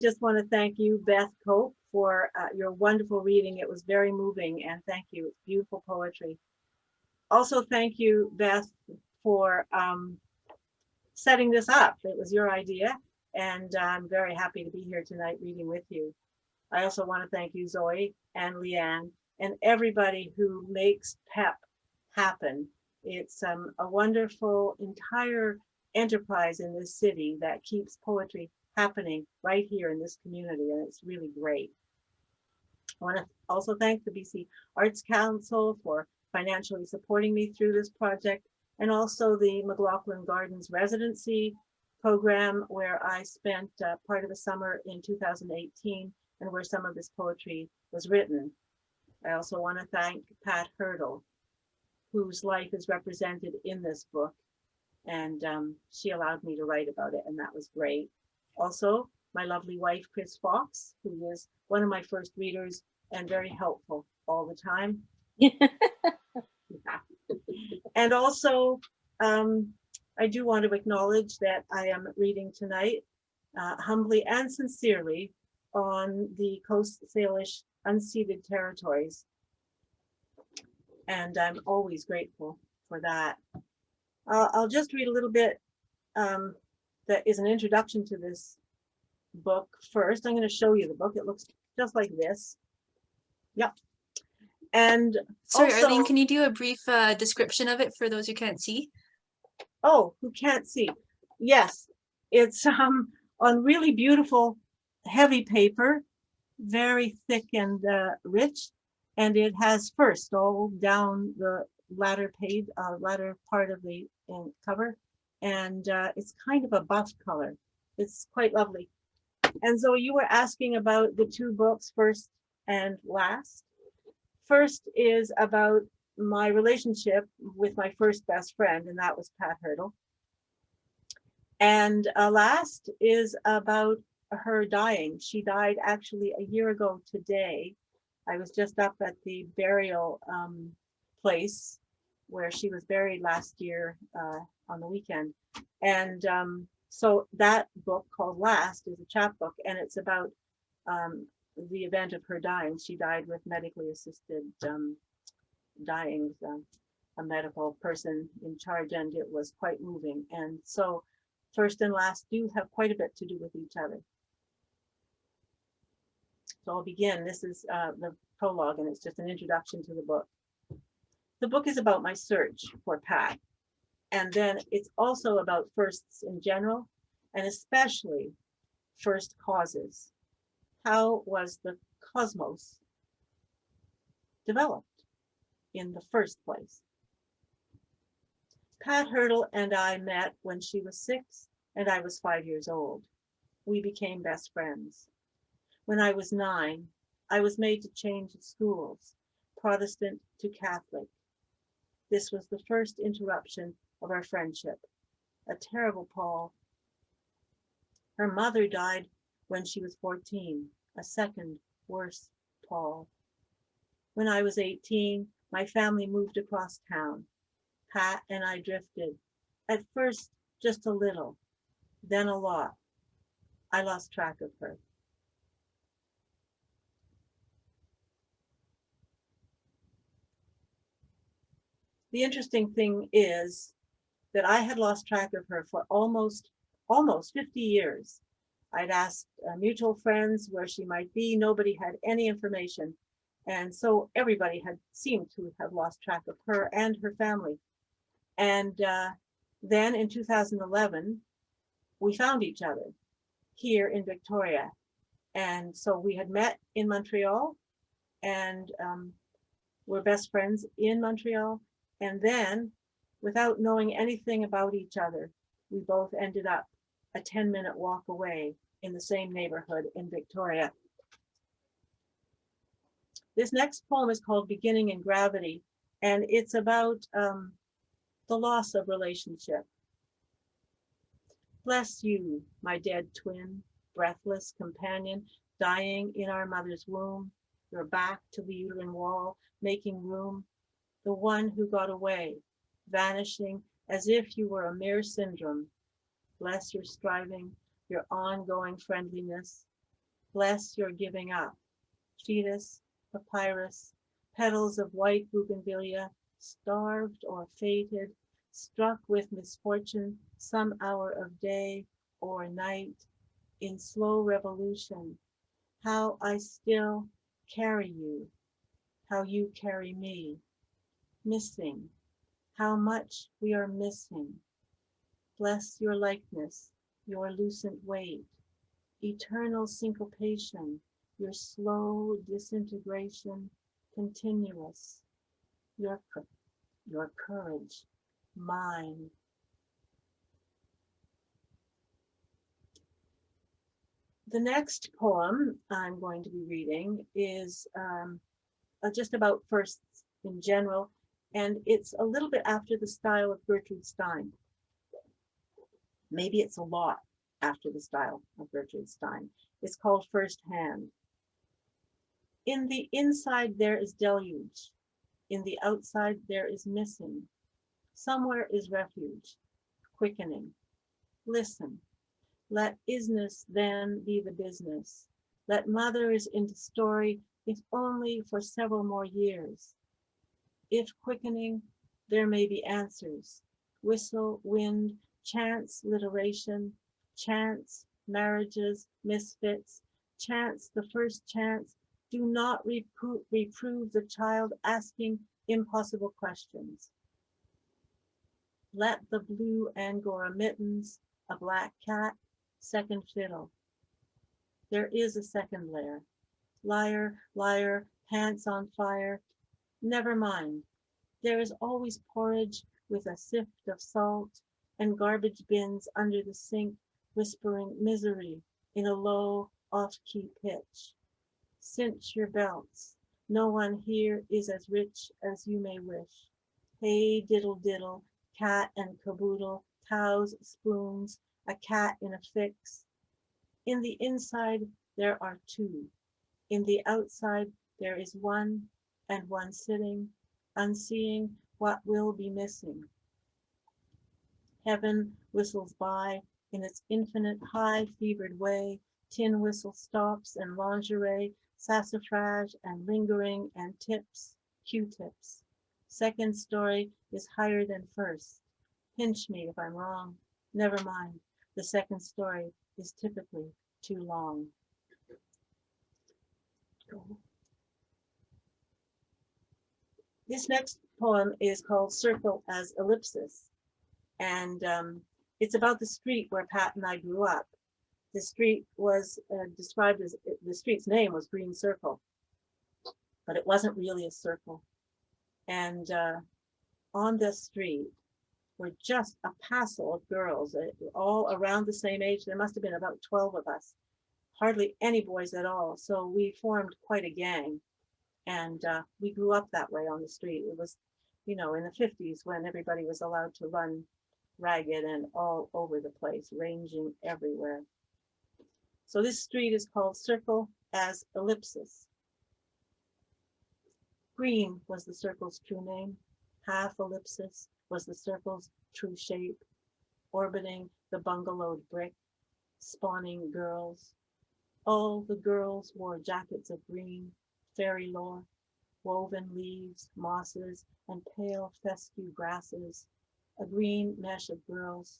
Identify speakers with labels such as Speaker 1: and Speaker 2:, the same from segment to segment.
Speaker 1: just want to thank you, Beth Cope, for your wonderful reading. It was very moving, and thank you. It's beautiful poetry. Also, thank you, Beth, for setting this up. It was your idea, and I'm very happy to be here tonight reading with you. I also want to thank you, Zoe and Leanne, and everybody who makes PEP happen. It's a wonderful entire enterprise in this city that keeps poetry happening right here in this community, and it's really great. I want to also thank the BC Arts Council for financially supporting me through this project, and also the McLaughlin Gardens residency program, where I spent part of the summer in 2018 and where some of this poetry was written. I also want to thank Pat Hurdle, whose life is represented in this book, and she allowed me to write about it, and that was great. Also, my lovely wife, Chris Fox, who was one of my first readers and very helpful all the time. Yeah. And also, I do want to acknowledge that I am reading tonight, humbly and sincerely, on the Coast Salish unceded territories. And I'm always grateful for that. I'll just read a little bit that is an introduction to this book first. I'm going to show you the book. It looks just like this. Yep. And
Speaker 2: sorry,
Speaker 1: also,
Speaker 2: Arleen, can you do a brief description of it for those who can't see?
Speaker 1: Oh, who can't see? Yes, it's on really beautiful, heavy paper, very thick and rich, and it has first all down the latter page, latter part of the cover, and it's kind of a buff color. It's quite lovely. And so you were asking about the two books, First and Last. First is about my relationship with my first best friend, and that was Pat Hurdle. And Last is about her dying. She died actually a year ago today. I was just up at the burial place where she was buried last year on the weekend. And so that book called Last is a chapbook, and it's about the event of her dying. She died with medically assisted dying, a medical person in charge, and it was quite moving. And so First and Last do have quite a bit to do with each other. So I'll begin. This is the prologue, and it's just an introduction to the book. The book is about my search for Pat, and then it's also about firsts in general, and especially first causes. How was the cosmos developed in the first place? Pat Hurdle and I met when she was 6 and I was 5 years old. We became best friends. When I was 9, I was made to change schools, Protestant to Catholic. This was the first interruption of our friendship, a terrible pall. Her mother died when she was 14, a second worse pall. When I was 18, my family moved across town. Pat and I drifted, at first just a little, then a lot. I lost track of her. The interesting thing is that I had lost track of her for almost 50 years. I'd asked mutual friends where she might be. Nobody had any information. And so everybody had seemed to have lost track of her and her family. And then in 2011, we found each other here in Victoria. And so we had met in Montreal, and we're best friends in Montreal. And then, without knowing anything about each other, we both ended up a 10-minute walk away in the same neighborhood in Victoria. This next poem is called Beginning in Gravity, and it's about the loss of relationship. Bless you, my dead twin, breathless companion, dying in our mother's womb, your back to the uterine wall, making room, the one who got away, vanishing as if you were a mere syndrome. Bless your striving, your ongoing friendliness, Bless your giving up. Fetus, papyrus, petals of white bougainvillea, starved or fated, struck with misfortune some hour of day or night, in slow revolution, how I still carry you, how you carry me, missing, how much we are missing. Bless your likeness, your lucent weight, eternal syncopation, your slow disintegration, continuous, your courage, mine. The next poem I'm going to be reading is just about firsts in general, and it's a little bit after the style of Gertrude Stein. Maybe it's a lot after the style of Gertrude Stein. It's called First Hand. In the inside there is deluge. In the outside there is missing. Somewhere is refuge, quickening. Listen. Let isness then be the business. Let mothers into story, if only for several more years. If quickening, there may be answers. Whistle, wind, chance, literation, chance, marriages, misfits, chance, the first chance. Do not reprove the child asking impossible questions. Let the blue Angora mittens, a black cat, second fiddle. There is a second layer. Liar, liar, pants on fire. Never mind. There is always porridge with a sift of salt and garbage bins under the sink whispering misery in a low, off-key pitch. Cinch your belts. No one here is as rich as you may wish. Hey, diddle, diddle, cat and caboodle, towels, spoons, a cat in a fix. In the inside, there are two. In the outside, there is one, and one sitting, unseeing what will be missing. Heaven whistles by in its infinite high fevered way, tin whistle stops and lingerie, sassafrage and lingering and tips, Q-tips. Second story is higher than first. Pinch me if I'm wrong. Never mind. The second story is typically too long. This next poem is called Circle as Ellipsis, and it's about the street where Pat and I grew up. The street was described as, the street's name was Green Circle, but it wasn't really a circle. And on this street were just a passel of girls, all around the same age. There must have been about 12 of us, hardly any boys at all. So we formed quite a gang, and we grew up that way on the street. It was, you know, in the 50s when everybody was allowed to run ragged and all over the place, ranging everywhere. So this street is called Circle as Ellipsis. Green was the circle's true name. Half ellipsis was the circle's true shape, orbiting the bungalowed brick, spawning girls. All the girls wore jackets of green, fairy lore, woven leaves, mosses, and pale fescue grasses, a green mesh of girls,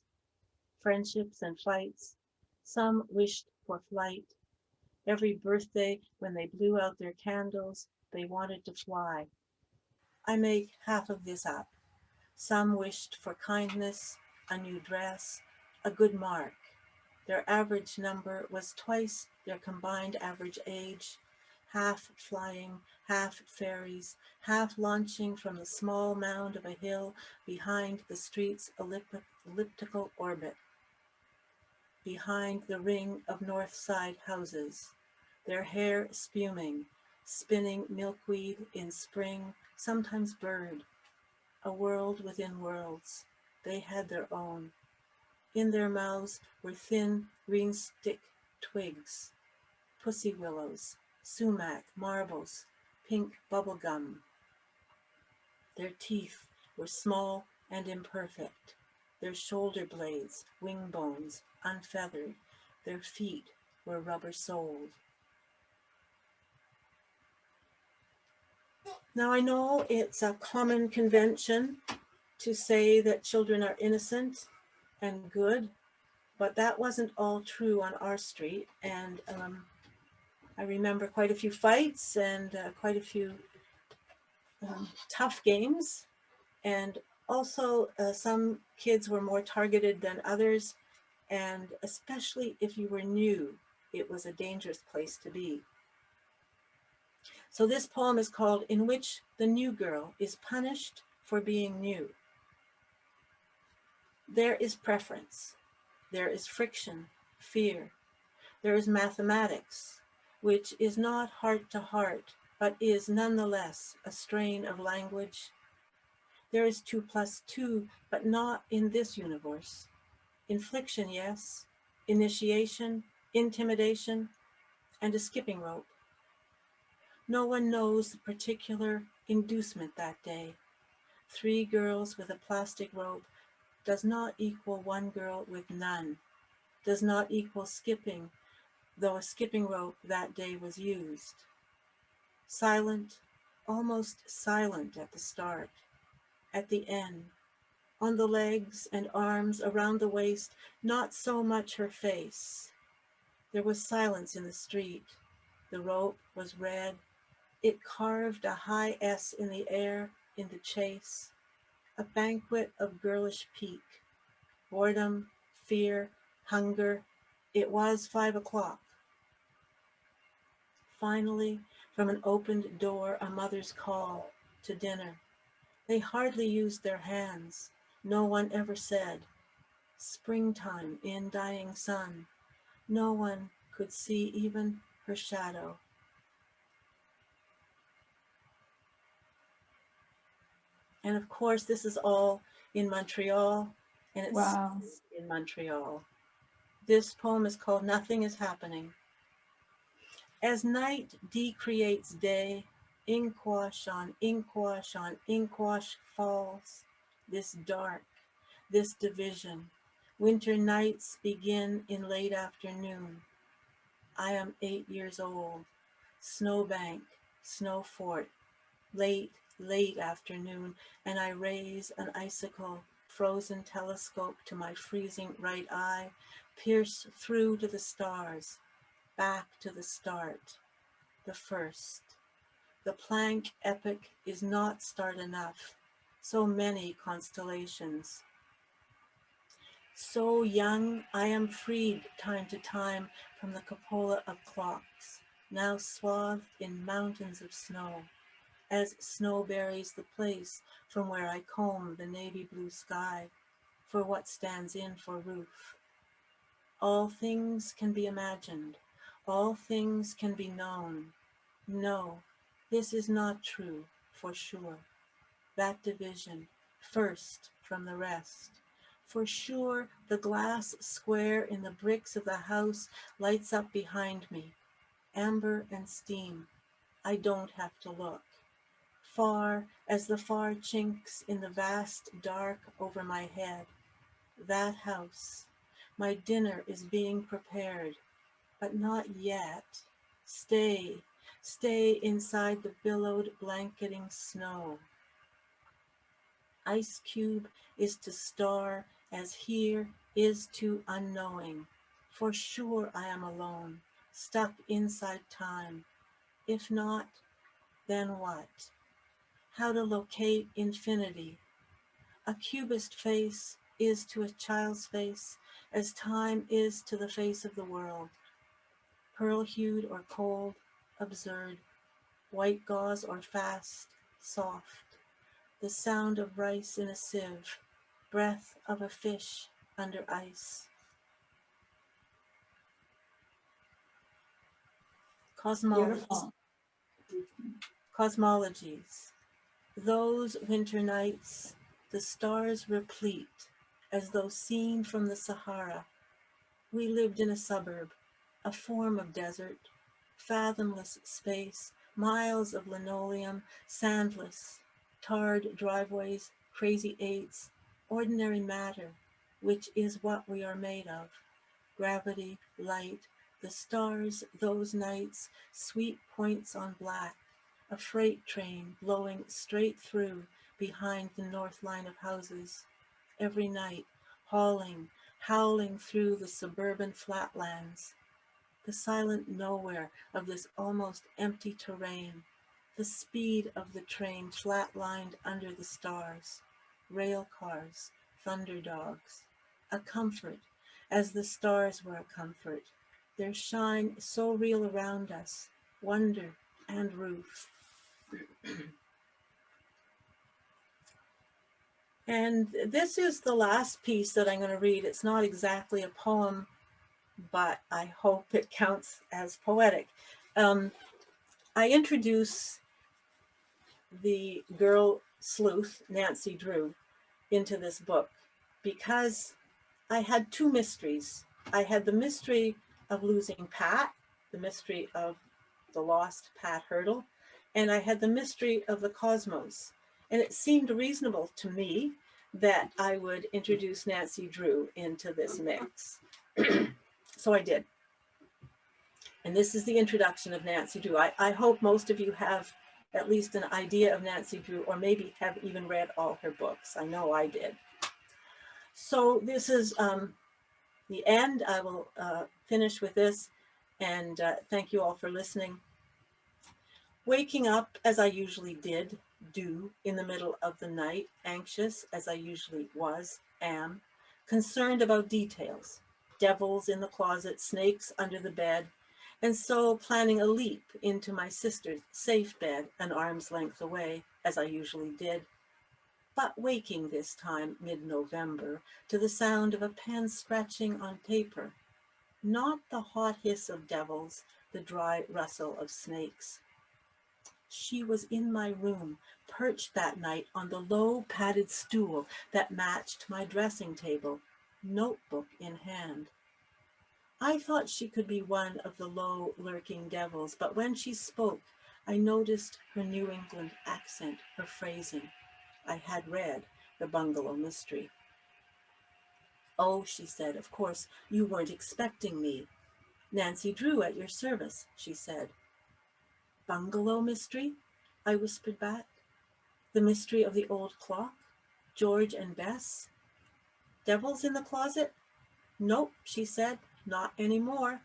Speaker 1: friendships and fights. Some wished for flight. Every birthday, when they blew out their candles, they wanted to fly. I make half of this up. Some wished for kindness, a new dress, a good mark. Their average number was twice their combined average age, half flying, half fairies, half launching from the small mound of a hill behind the street's elliptical orbit, behind the ring of north side houses, their hair spuming, spinning milkweed in spring, sometimes bird, a world within worlds. They had their own. In their mouths were thin green stick twigs, pussy willows, sumac, marbles, pink bubble gum. Their teeth were small and imperfect, their shoulder blades, wing bones, unfeathered. Their feet were rubber soled. Now, I know it's a common convention to say that children are innocent and good, but that wasn't all true on our street. And I remember quite a few fights and quite a few tough games. And also, some kids were more targeted than others. And especially if you were new, it was a dangerous place to be. So this poem is called "In Which the New Girl is Punished for Being New." There is preference, there is friction, fear, there is mathematics, which is not heart to heart, but is nonetheless a strain of language. There is 2 plus 2, but not in this universe. Infliction, yes, initiation, intimidation, and a skipping rope. No one knows the particular inducement that day. 3 girls with a plastic rope does not equal 1 girl with none, does not equal skipping, though a skipping rope that day was used. Silent, almost silent at the start, at the end, on the legs and arms, around the waist, not so much her face. There was silence in the street. The rope was red. It carved a high S in the air, in the chase, a banquet of girlish pique, boredom, fear, hunger. It was 5 o'clock. Finally, from an opened door, a mother's call to dinner. They hardly used their hands. No one ever said, springtime in dying sun. No one could see even her shadow. And of course, this is all in Montreal, and it's
Speaker 3: Wow.
Speaker 1: in Montreal. This poem is called "Nothing is Happening." As night decreates day, inkwash on inkwash falls, this dark, this division. Winter nights begin in late afternoon. I am 8 years old. Snowbank, snow fort, late afternoon, and I raise an icicle frozen telescope to my freezing right eye, pierce through to the stars, back to the start, the first. The Planck epic is not start enough. So many constellations. So young, I am freed time to time from the cupola of clocks, now swathed in mountains of snow, as snow buries the place from where I comb the navy blue sky for what stands in for roof. All things can be imagined, all things can be known. No, this is not true, for sure. That division, first from the rest. For sure, the glass square in the bricks of the house lights up behind me, amber and steam. I don't have to look. Far as the far chinks in the vast dark over my head. That house. My dinner is being prepared, but not yet. Stay, stay inside the billowed blanketing snow. Ice cube is to star as here is to unknowing. For sure I am alone, stuck inside time. If not, then what? How to locate infinity. A cubist face is to a child's face as time is to the face of the world. Pearl-hued or cold, absurd, white gauze or fast, soft. The sound of rice in a sieve, breath of a fish under ice.
Speaker 3: Beautiful.
Speaker 1: Cosmologies. Those winter nights, the stars replete, as though seen from the Sahara. We lived in a suburb, a form of desert, fathomless space, miles of linoleum, sandless, tarred driveways, crazy eights, ordinary matter, which is what we are made of. Gravity, light, the stars, those nights, sweet points on black, a freight train blowing straight through behind the north line of houses, every night howling through the suburban flatlands, the silent nowhere of this almost empty terrain, the speed of the train flat-lined under the stars, rail cars, thunder dogs, a comfort, as the stars were a comfort, their shine so real around us, wonder and roof. And this is the last piece that I'm going to read. It's not exactly a poem, but I hope it counts as poetic. I introduce the girl sleuth, Nancy Drew, into this book because I had two mysteries. I had the mystery of losing Pat, the mystery of the lost Pat Hurdle, and I had the mystery of the cosmos. And it seemed reasonable to me that I would introduce Nancy Drew into this mix. So I did. And this is the introduction of Nancy Drew. I hope most of you have at least an idea of Nancy Drew, or maybe have even read all her books. I know I did. So this is the end. I will finish with this, and thank you all for listening. Waking up as I usually do in the middle of the night, anxious as I usually am, concerned about details, devils in the closet, snakes under the bed, and so planning a leap into my sister's safe bed an arm's length away, as I usually did, but waking this time mid-November to the sound of a pen scratching on paper, not the hot hiss of devils, the dry rustle of snakes. She was in my room, perched that night on the low padded stool that matched my dressing table, notebook in hand. I thought she could be one of the low lurking devils, but when she spoke, I noticed her New England accent, her phrasing. I had read The Bungalow Mystery. "Oh," she said, "of course, you weren't expecting me. Nancy Drew at your service," she said. "Bungalow mystery?" I whispered back. "The mystery of the old clock? George and Bess? Devils in the closet?" "Nope," she said, "not anymore."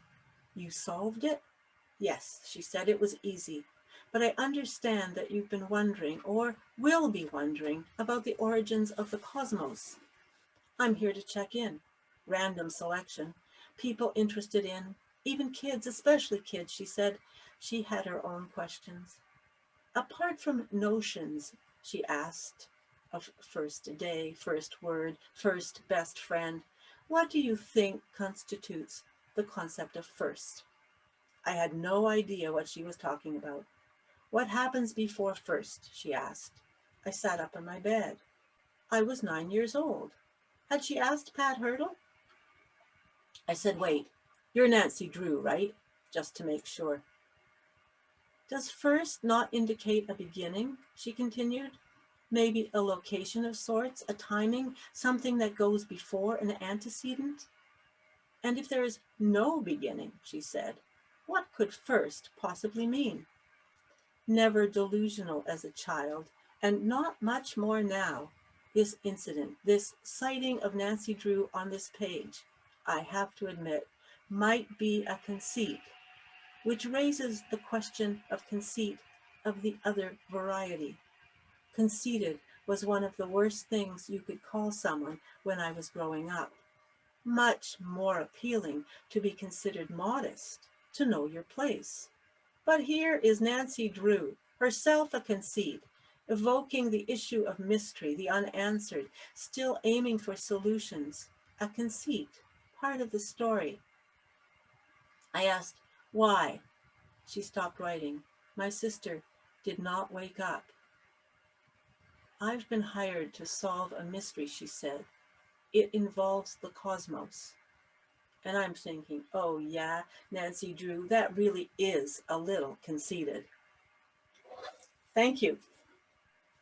Speaker 1: "You solved it?" "Yes," she said, "it was easy. But I understand that you've been wondering, or will be wondering, about the origins of the cosmos. I'm here to check in. Random selection. People interested in, even kids, especially kids," she said. She had her own questions. "Apart from notions," she asked, "of first day, first word, first best friend, what do you think constitutes the concept of first?" I had no idea what she was talking about. "What happens before first?" she asked. I sat up in my bed. I was 9 years old. Had she asked Pat Hurdle? I said, "Wait, you're Nancy Drew, right?" Just to make sure. "Does first not indicate a beginning?" she continued. "Maybe a location of sorts, a timing, something that goes before, an antecedent?" "And if there is no beginning," she said, "what could first possibly mean?" Never delusional as a child, and not much more now, this incident, this sighting of Nancy Drew on this page, I have to admit, might be a conceit, which raises the question of conceit of the other variety. Conceited was one of the worst things you could call someone when I was growing up. Much more appealing to be considered modest, to know your place. But here is Nancy Drew, herself a conceit, evoking the issue of mystery, the unanswered, still aiming for solutions, a conceit, part of the story. I asked, "Why?" She stopped writing. "My sister did not wake up." "I've been hired to solve a mystery," she said. "It involves the cosmos." And I'm thinking, oh yeah, Nancy Drew, that really is a little conceited. Thank you.